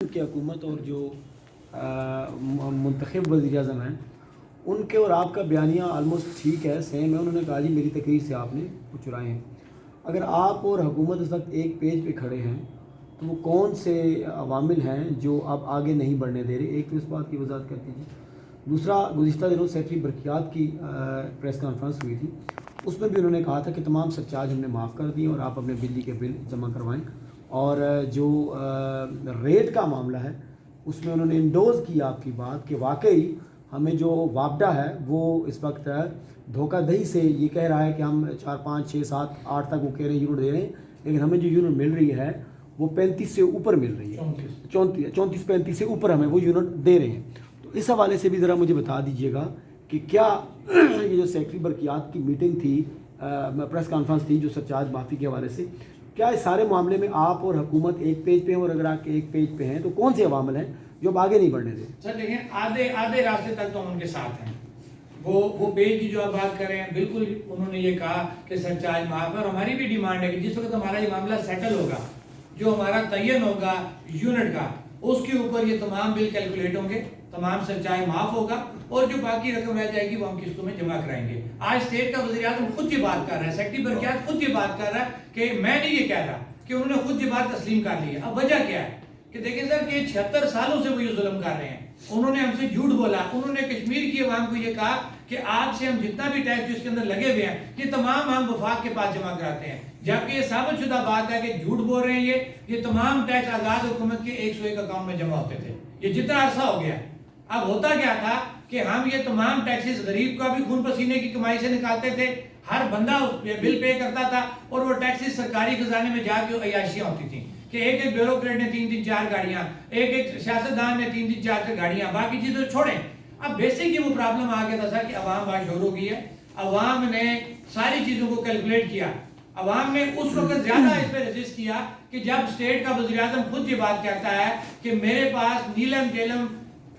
کی حکومت اور جو منتخب وزیر اعظم ہیں ان کے اور آپ کا بیانیہ آلموسٹ ٹھیک ہے، سیم ہے۔ انہوں نے کہا جی میری تقریر سے آپ نے وہ چرائے ہیں۔ اگر آپ اور حکومت اس وقت ایک پیج پہ کھڑے ہیں تو وہ کون سے عوامل ہیں جو آپ آگے نہیں بڑھنے دے رہے؟ ایک تو اس بات کی وضاحت کر دیجیے۔ دوسرا، گزشتہ دنوں سیکٹری برقیات کی پریس کانفرنس ہوئی تھی، اس میں بھی انہوں نے کہا تھا کہ تمام سرچارج ہم نے معاف کر دیے اور آپ اپنے بجلی کے بل جمع کروائیں، اور جو ریٹ کا معاملہ ہے اس میں انہوں نے انڈوز کی آپ کی بات کہ واقعی ہمیں جو وابڈہ ہے وہ اس وقت دھوکہ دہی سے یہ کہہ رہا ہے کہ ہم 4 5 6 7 8 تک وہ کہہ رہے ہیں یونٹ دے رہے ہیں، لیکن ہمیں جو یونٹ مل رہی ہے وہ 35 سے اوپر مل رہی ہے، 34 35 سے اوپر ہمیں وہ یونٹ دے رہے ہیں۔ تو اس حوالے سے بھی ذرا مجھے بتا دیجیے گا کہ کیا یہ جو سیکٹری برقیات کی میٹنگ تھی، پریس کانفرنس تھی جو سرچارج معافی کے حوالے سے، کیا اس سارے معاملے میں آپ اور حکومت ایک پیج پہ ہیں؟ اور اگر آپ ایک پیج پہ ہیں تو کون سے عوامل ہیں جو اب آگے نہیں بڑھنے دیں؟ سر دیکھیں، آدھے راستے تک تو ہم ان کے ساتھ ہیں۔ وہ پیج کی جو آپ بات کر رہے ہیں، بالکل انہوں نے یہ کہا کہ سرچارج معاف ہے، اور ہماری بھی ڈیمانڈ ہے کہ جس وقت ہمارا یہ معاملہ سیٹل ہوگا، جو ہمارا تعین ہوگا یونٹ کا، اس کے اوپر یہ تمام بل کیلکولیٹ ہوں گے، تمام سرچارج معاف ہوگا، اور جو باقی رقم رہ جائے گی وہ ہم قسطوں میں جمع کرائیں گے۔ آج اسٹیٹ کا وزیر اعظم خود یہ بات کر رہا ہے، سیکٹری برقیات خود یہ بات کر رہا ہے کہ میں نہیں یہ کہہ رہا، کہ انہوں نے خود یہ بات تسلیم کر لی ہے۔ اب وجہ کیا ہے کہ دیکھیں سر کہ 76 سالوں سے وہ یہ ظلم کر رہے ہیں، انہوں نے ہم سے جھوٹ بولا، انہوں نے کشمیر کی عوام کو یہ کہا کہ آپ سے ہم جتنا بھی ٹیکس اس کے اندر لگے ہوئے ہیں یہ تمام ہم وفاق کے پاس جمع کراتے ہیں، جبکہ یہ ثابت شدہ بات ہے کہ جھوٹ بول رہے ہیں۔ یہ تمام ٹیکس آزاد حکومت کے 101 اکاؤنٹ میں جمع ہوتے تھے، یہ جتنا عرصہ ہو گیا۔ اب ہوتا کیا تھا کہ ہم یہ تمام ٹیکسز غریب کا بھی خون پسینے کی کمائی سے نکالتے تھے، ہر بندہ اس بل پے کرتا تھا، اور وہ ٹیکسز سرکاری خزانے میں جا کے عیاشیاں ہوتی تھیں کہ ایک بیوروکریٹ نے 3 4 گاڑیاں، ایک سیاستدان نے 3 4 گاڑیاں، باقی چیزیں چھوڑیں۔ اب بیسک یہ وہ پرابلم آ گیا تھا سر کہ عوام باشعور ہو گئی ہے، عوام نے ساری چیزوں کو کیلکولیٹ کیا۔ عوام نے اس وقت زیادہ اس پہ ریزسٹ کیا کہ جب اسٹیٹ کا وزیر اعظم خود یہ بات کہتا ہے کہ میرے پاس نیلم جیلم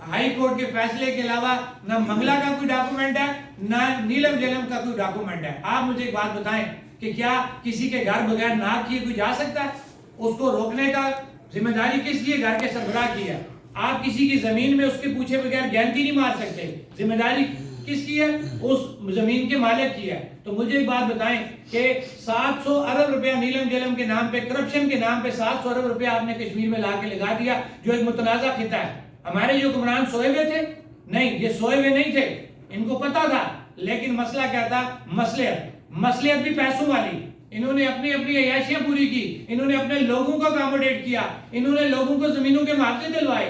ہائی کورٹ کے فیصلے کے علاوہ نہ منگلا کا کوئی ڈاکومنٹ ہے، نہ نیلم جیلم کا کوئی ڈاکومنٹ ہے۔ آپ مجھے ایک بات بتائیں کہ کیا کسی کے گھر بغیر ناپ کیے کوئی جا سکتا ہے؟ اس کو روکنے کا ذمہ داری کس کی ہے؟ گھر کے سربراہ کی ہے۔ آپ کسی کی زمین میں اس کے پوچھے بغیر گینتی نہیں مار سکتے، ذمہ داری کس کی ہے؟ اس زمین کے مالک کی ہے۔ تو مجھے ایک بات بتائیں کہ 700 ارب روپیہ نیلم جیلم کے نام پہ، کرپشن کے نام پہ 700 ارب روپیہ آپ نے کشمیر میں لا کے لگا دیا، جو ایک متنازع خطہ ہے۔ ہمارے جو حکمران سوئے ہوئے تھے؟ نہیں، یہ سوئے ہوئے نہیں تھے، ان کو پتا تھا، لیکن مسئلہ کیا تھا؟ مصلحت بھی پیسوں والی۔ انہوں نے اپنی عیاشیاں پوری کی، انہوں نے اپنے لوگوں کو اکاموڈیٹ کیا، انہوں نے لوگوں کو زمینوں کے معاوضے دلوائے۔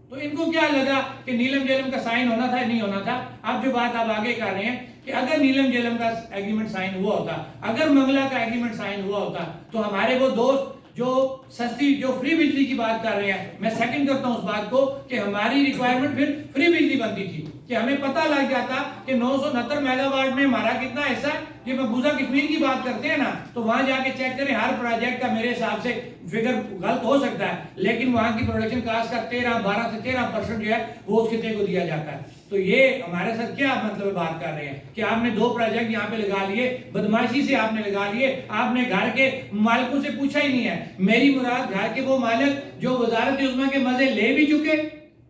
تو ان کو کیا لگا کہ نیلم جیلم کا سائن ہونا تھا، نہیں ہونا تھا؟ اب جو بات آپ آگے کر رہے ہیں کہ اگر نیلم جیلم کا ایگریمنٹ سائن ہوا ہوتا، اگر منگلا کا ایگریمنٹ سائن ہوا ہوتا، تو ہمارے وہ دوست جو سستی جو فری بجلی کی بات کر رہے ہیں، میں سیکنڈ کرتا ہوں اس بات کو کہ ہماری ریکوائرمنٹ پھر فری بجلی بنتی تھی، کہ ہمیں پتہ لگ جاتا کہ 969 میگا واٹ میں ہمارا کتنا حصہ ہے۔ یہ مقبوضہ کشمیر کی بات کرتے ہیں نا، تو وہاں جا کے چیک کریں، ہر پروجیکٹ کا میرے حساب سے فگر غلط ہو سکتا ہے، لیکن وہاں کی پروڈکشن کاسٹ کا 12 سے 13% جو ہے وہ اس خطے کو دیا جاتا ہے۔ تو یہ ہمارے ساتھ کیا مطلب بات کر رہے ہیں کہ آپ نے 2 پروجیکٹ یہاں پہ لگا لیے، بدماشی سے آپ نے لگا لیے، آپ نے گھر کے مالکوں سے پوچھا ہی نہیں ہے۔ میری مراد گھر کے وہ مالک جو وزارت عظمیٰ کے مزے لے بھی چکے،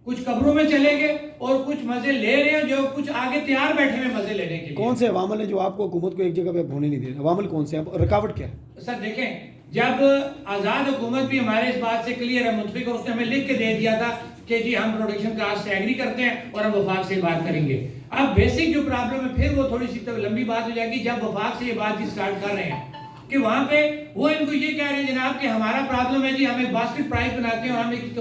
کچھ قبروں میں چلے گئے، اور کچھ مزے لے رہے ہیں جو کچھ آگے تیار بیٹھے ہیں مزے لینے کے لیے۔ کون سے عوامل ہیں جو آپ کو حکومت کو ایک جگہ پہ ہونے نہیں دے رہے؟ عوامل کون سے ہیں؟ رکاوٹ کیا ہے؟ سر دیکھیں، جب آزاد حکومت بھی ہمارے اس بات سے کلیئر ہے، متفق، اور اس نے ہمیں لکھ کے دے دیا تھا کہ جی ہم پروڈکشن کاسٹ سے ایگری کرتے ہیں اور ہم وفاق سے بات کریں گے۔ اب بیسک جو پرابلم ہے، پھر وہ تھوڑی سی لمبی بات ہو جائے گی جب وفاق سے یہ بات سٹارٹ کر رہے ہیں کہ وہاں پہ وہ ان کو یہ کہہ رہے ہیں جناب کہ ہمارا پرابلم ہے جی، ہم ایک باسکٹ پرائس بناتے ہیں اور ہم ایک